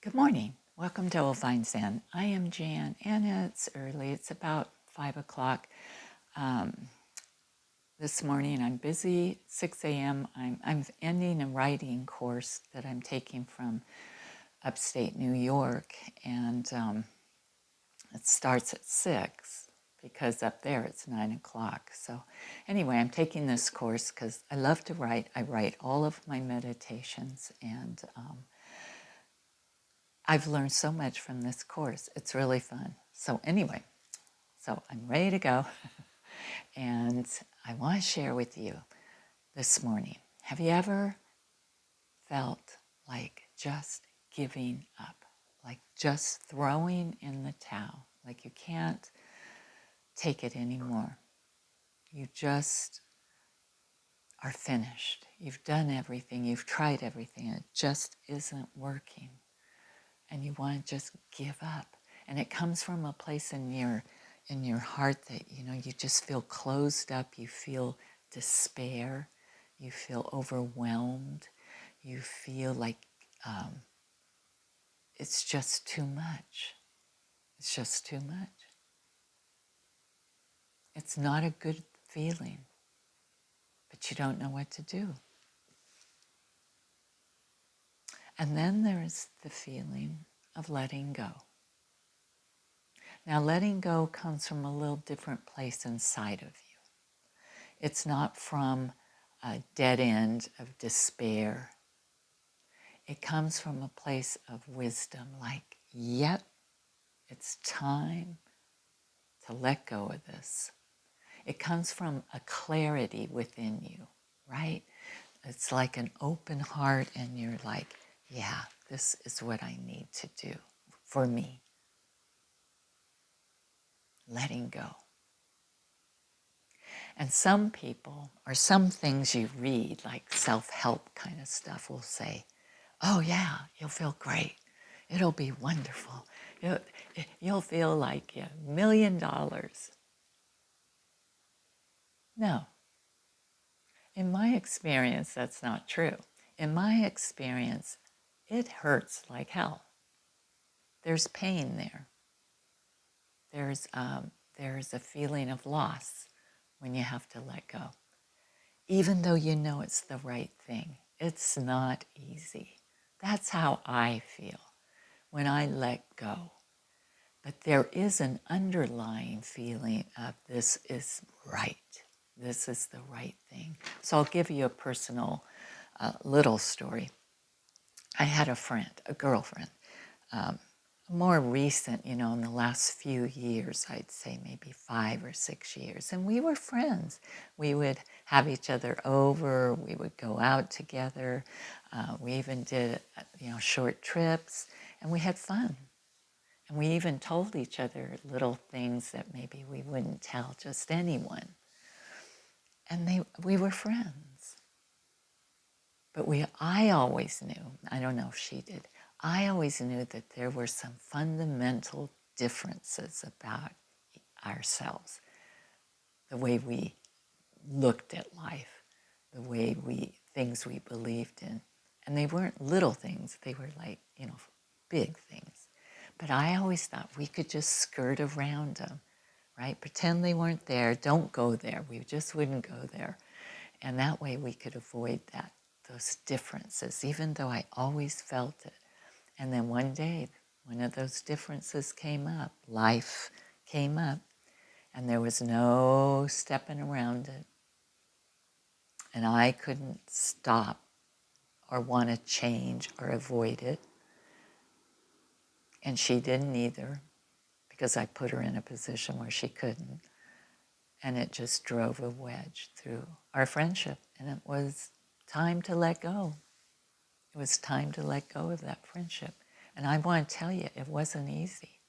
Good morning. Welcome to Old Vine Zen. I am Jan, and it's early. It's about 5 o'clock. This morning I'm busy. 6 a.m. I'm ending a writing course that I'm taking from upstate New York, and it starts at 6 because up there it's 9 o'clock. So anyway, I'm taking this course because I love to write. I write all of my meditations, and I've learned so much from this course. It's really fun. So anyway, I'm ready to go. And I want to share with you this morning. Have you ever felt like just giving up? Like just throwing in the towel? Like you can't take it anymore. You just are finished. You've done everything. You've tried everything. It just isn't working. And you want to just give up. And it comes from a place in your heart that you just feel closed up. You feel despair. You feel overwhelmed. You feel like it's just too much. It's just too much. It's not a good feeling, but you don't know what to do. And then there's the feeling of letting go. Now, letting go comes from a little different place inside of you. It's not from a dead end of despair. It comes from a place of wisdom, like, yep, it's time to let go of this. It comes from a clarity within you, right? It's like an open heart, and you're like, yeah, this is what I need to do for me. Letting go. And some people, or some things you read, like self-help kind of stuff, will say, oh yeah, you'll feel great. It'll be wonderful. You'll feel like $1,000,000. No. In my experience, that's not true. In my experience, it hurts like hell. There's pain there. There's a feeling of loss when you have to let go. Even though you know it's the right thing, it's not easy. That's how I feel when I let go. But there is an underlying feeling of this is right. This is the right thing. So I'll give you a personal little story. I had a friend, a girlfriend, more recent, in the last few years, I'd say maybe 5 or 6 years. And we were friends. We would have each other over. We would go out together. We even did, short trips, and we had fun. And we even told each other little things that maybe we wouldn't tell just anyone. And we were friends. But I always knew, I don't know if she did, I always knew that there were some fundamental differences about ourselves. The way we looked at life, the way things we believed in. And they weren't little things, they were like, big things. But I always thought we could just skirt around them, right? Pretend they weren't there, don't go there. We just wouldn't go there. And that way we could avoid those differences, even though I always felt it. And then one day, one of those differences came up. Life came up, and there was no stepping around it. And I couldn't stop or want to change or avoid it. And she didn't either, because I put her in a position where she couldn't. And it just drove a wedge through our friendship. And it was time to let go. It was time to let go of that friendship. And I want to tell you, it wasn't easy,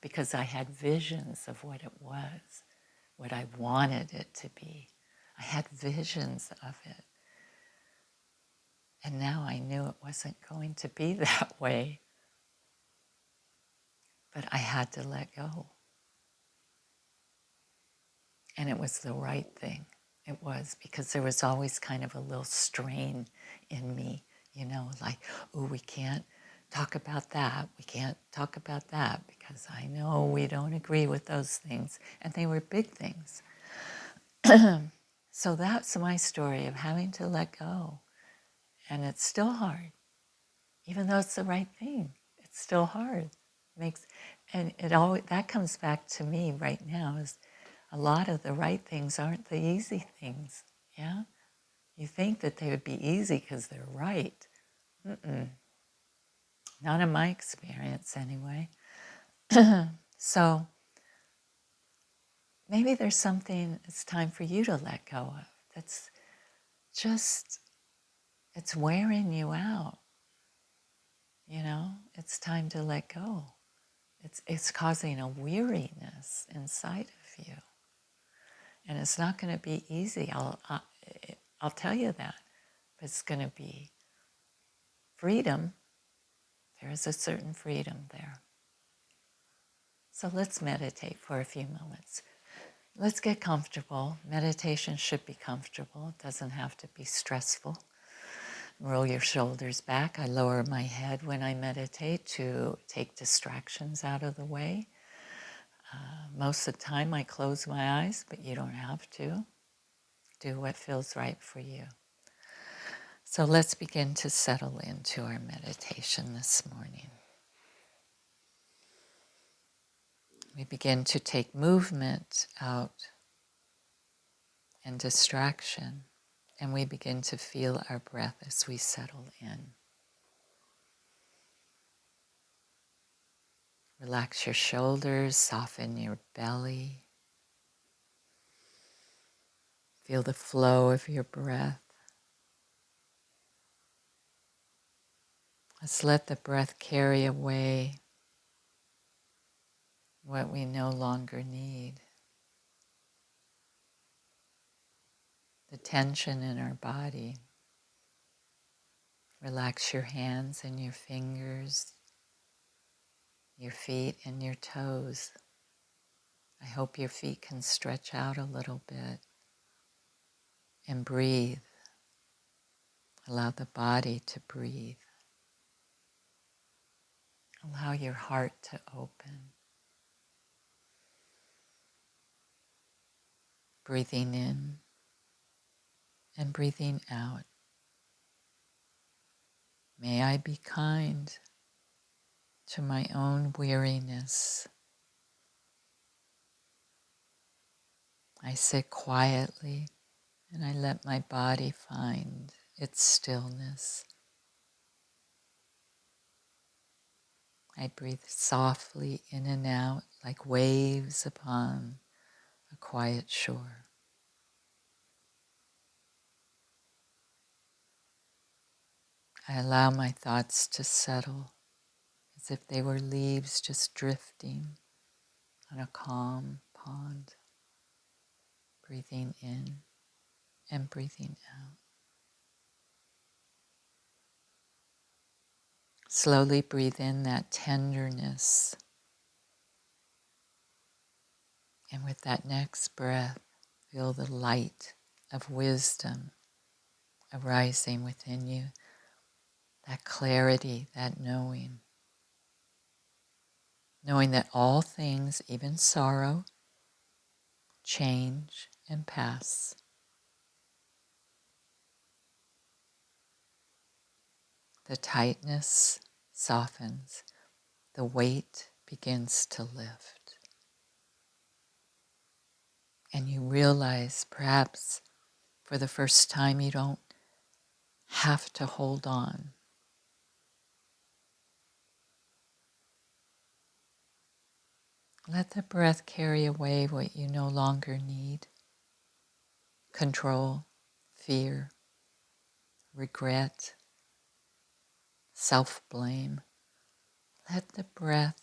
because I had visions of what it was, what I wanted it to be. I had visions of it. And now I knew it wasn't going to be that way. But I had to let go. And it was the right thing. It was, because there was always kind of a little strain in me, like, oh, we can't talk about that. We can't talk about that because I know we don't agree with those things. And they were big things. So that's my story of having to let go. And it's still hard. Even though it's the right thing, it's still hard. And it always, that comes back to me right now, is a lot of the right things aren't the easy things. Yeah? You think that they would be easy because they're right. Not in my experience, anyway. So maybe there's something it's time for you to let go of that's just, it's wearing you out. You know, it's time to let go. It's causing a weariness inside of you. And it's not going to be easy. I'll tell you that. But it's going to be freedom. There is a certain freedom there. So let's meditate for a few moments. Let's get comfortable. Meditation should be comfortable. It doesn't have to be stressful. Roll your shoulders back. I lower my head when I meditate to take distractions out of the way. Most of the time I close my eyes, but you don't have to. Do what feels right for you. So let's begin to settle into our meditation this morning. We begin to take movement out and distraction, and we begin to feel our breath as we settle in. Relax your shoulders, soften your belly. Feel the flow of your breath. Let's let the breath carry away what we no longer need. The tension in our body. Relax your hands and your fingers, your feet and your toes. I hope your feet can stretch out a little bit. And breathe. Allow the body to breathe. Allow your heart to open. Breathing in and breathing out. May I be kind to my own weariness. I sit quietly and I let my body find its stillness. I breathe softly in and out like waves upon a quiet shore. I allow my thoughts to settle as if they were leaves just drifting on a calm pond. Breathing in and breathing out. Slowly breathe in that tenderness. And with that next breath, feel the light of wisdom arising within you. That clarity, that knowing. Knowing that all things, even sorrow, change and pass. The tightness softens. The weight begins to lift. And you realize, perhaps for the first time, you don't have to hold on. Let the breath carry away what you no longer need. Control, fear, regret, self-blame. Let the breath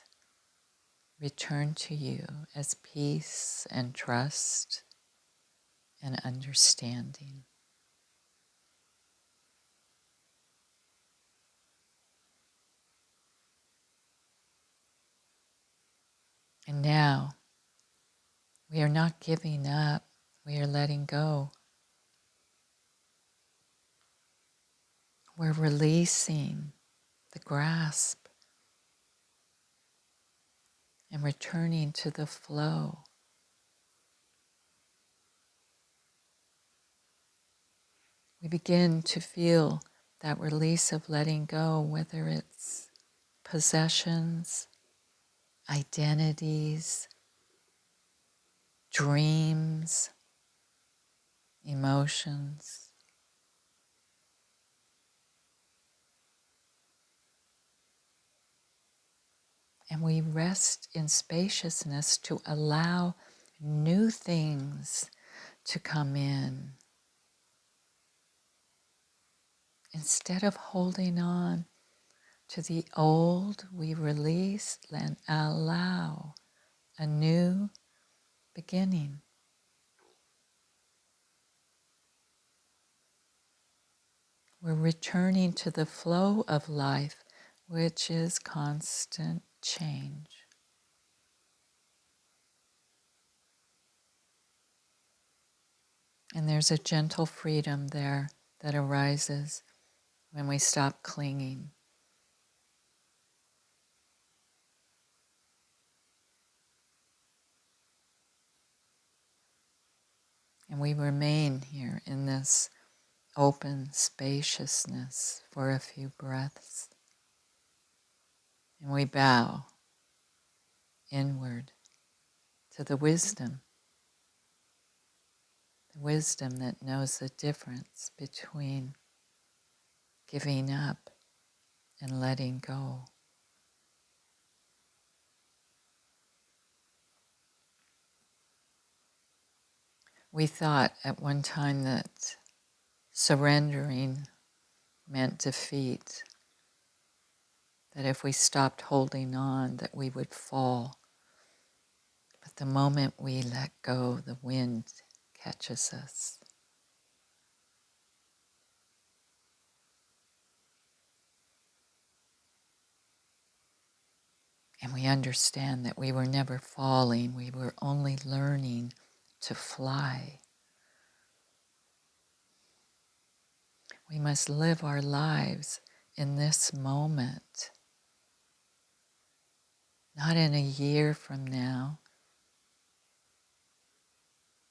return to you as peace and trust and understanding. And now, we are not giving up, we are letting go. We're releasing the grasp, and returning to the flow. We begin to feel that release of letting go, whether it's possessions, identities, dreams, emotions. And we rest in spaciousness to allow new things to come in. Instead of holding on to the old, we release and allow a new beginning. We're returning to the flow of life, which is constant change. And there's a gentle freedom there that arises when we stop clinging. And we remain here in this open spaciousness for a few breaths. And we bow inward to the wisdom that knows the difference between giving up and letting go. We thought at one time that surrendering meant defeat, that if we stopped holding on, that we would fall. But the moment we let go, the wind catches us. And we understand that we were never falling, we were only learning to fly. We must live our lives in this moment, not in a year from now,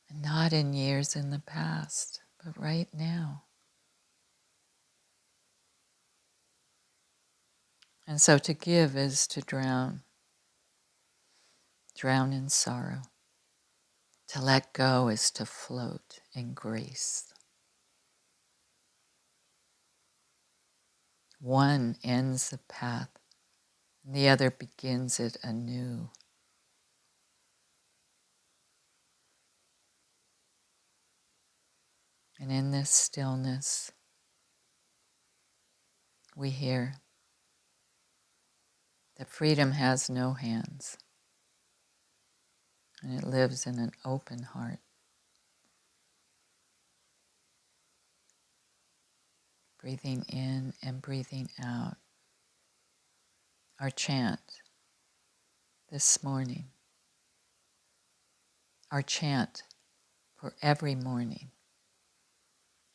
and not in years in the past, but right now. And so to give is to drown in sorrow. To let go is to float in grace. One ends the path, and the other begins it anew. And in this stillness, we hear that freedom has no hands, and it lives in an open heart. Breathing in and breathing out. Our chant this morning, our chant for every morning.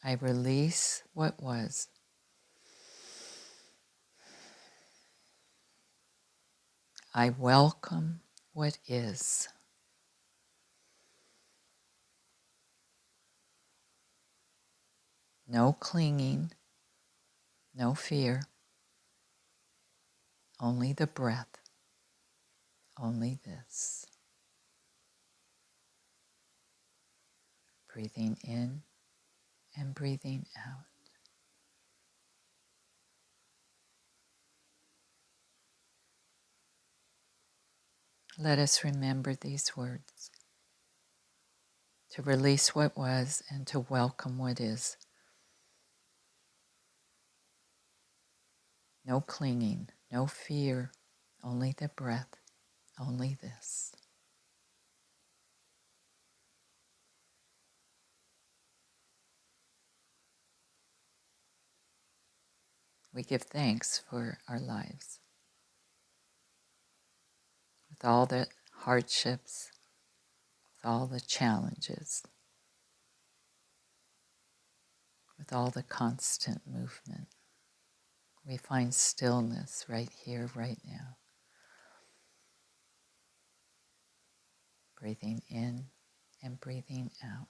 I release what was. I welcome what is. No clinging, no fear, only the breath, only this. Breathing in and breathing out. Let us remember these words, to release what was and to welcome what is. No clinging, no fear, only the breath, only this. We give thanks for our lives. With all the hardships, with all the challenges, with all the constant movement, We find stillness right here, right now. Breathing in and breathing out.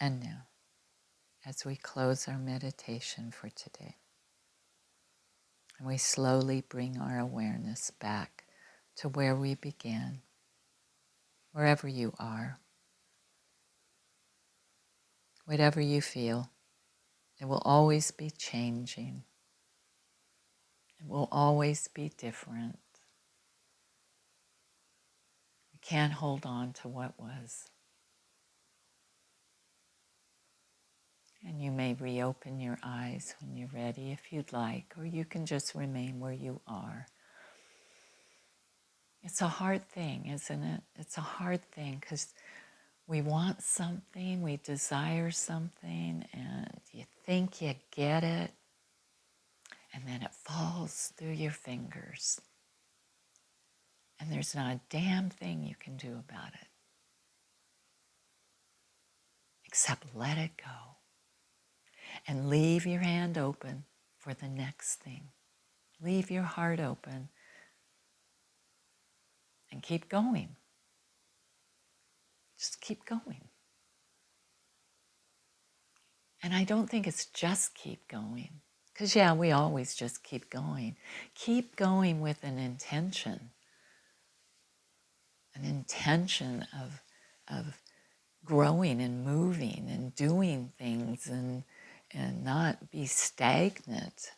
And now, as we close our meditation for today, and we slowly bring our awareness back to where we began, wherever you are, whatever you feel, it will always be changing. It will always be different. You can't hold on to what was. And you may reopen your eyes when you're ready if you'd like, or you can just remain where you are. It's a hard thing, isn't it? It's a hard thing because we want something, we desire something, and you think you get it, and then it falls through your fingers. And there's not a damn thing you can do about it except let it go and leave your hand open for the next thing. Leave your heart open and keep going. Just keep going. And I don't think it's just keep going. Because, yeah, we always just keep going. Keep going with an intention of growing and moving and doing things and not be stagnant.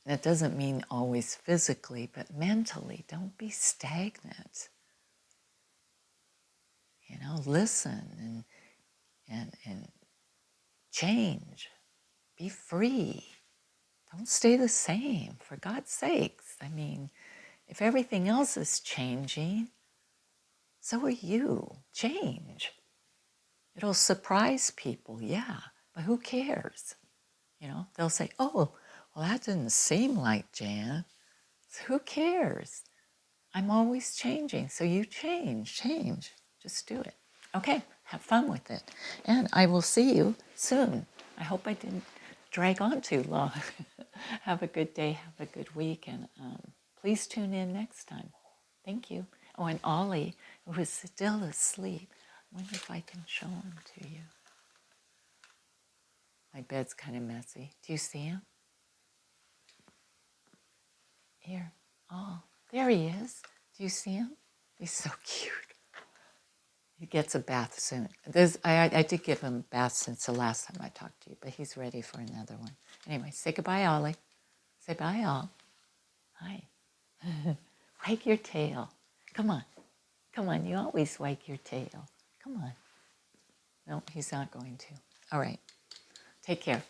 That doesn't mean always physically, but mentally. Don't be stagnant. You know, listen and change. Be free. Don't stay the same, for God's sakes. I mean, if everything else is changing, so are you. Change. It'll surprise people, yeah, but who cares? You know, they'll say, oh, well, that didn't seem like Jan. So who cares? I'm always changing, so you change. Just do it. Okay, have fun with it. And I will see you soon. I hope I didn't drag on too long. Have a good day, have a good week, and please tune in next time. Thank you. Oh, and Ollie, who is still asleep, I wonder if I can show him to you. My bed's kind of messy. Do you see him? Here. Oh, there he is. Do you see him? He's so cute. He gets a bath soon. I did give him a bath since the last time I talked to you, but he's ready for another one. Anyway, say goodbye, Ollie. Say bye, all. Hi. Wag your tail. Come on. Come on, you always wag your tail. Come on. No, he's not going to. All right. Take care.